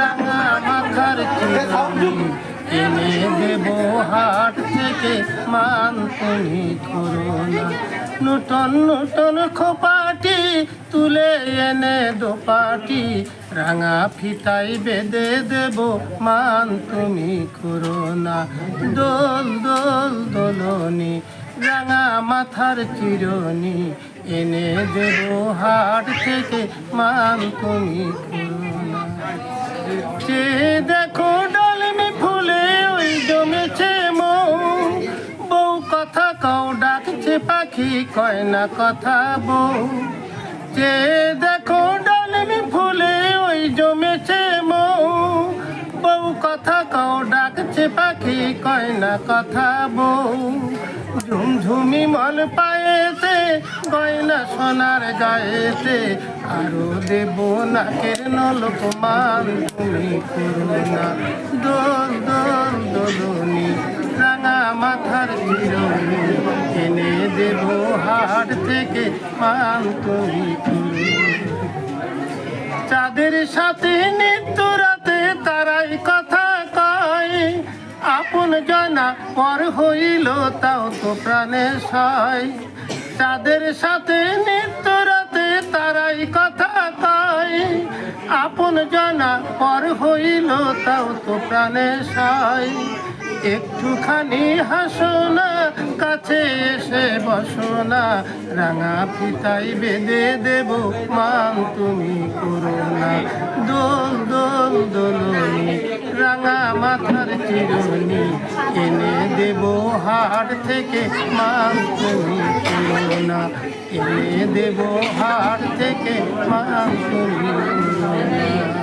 রাঙা মাথার চিরুনি এনে দেব হাট থেকে, মান তুমি করো না। নূতন নূতন খোপাটি তুলে এনে দোপাটি, রাঙা ফিতাই বেঁধে দেব, মান তুমি করো না। দোল দোল দোলনি রাঙা মাথার চিরুনি এনে দেব হাট থেকে, মান তুমি করো না। যে দেখো ডালমি ফুলে ওই জমেছে মন, বউ কথা কও ডাকছে পাখি কয় না কথা বউ। যে দেখো ডালমি ফুলে ওই জমেছে মন, বউ কথা কও ডাকছে পাখি কয় না কথা বউ। ঝুমঝুমি মন পায়েতে গয়না সোনার গায়েতে, আরো দেব নাকের নলক, মান তুমি করো না। দোল দোল দোলনি রাঙা মাথার চিরুনি এনে দেব হাট থেকে, মান তুমি করো। চাঁদের সাথে নিত্য রাতে তারাই কথা কয়, আপন জানা পর হইল তাও তো প্রাণে সয়। চাঁদের সাথে নিত্য রাতে তারাই কথা কয়, আপন জানা পর হইল তাও তো প্রাণে সয়। একটুখানি হাসো না, কাছে এসে বসো না, রাঙা ফিতাই বেঁধে দেব, মান তুমি করো না। দোল দোল দোলনি রাঙা মাথার চিরুনি এনে দেব হাট থেকে, মান তুমি করো না। এনে দেব হাট থেকে, মান তুমি করো না।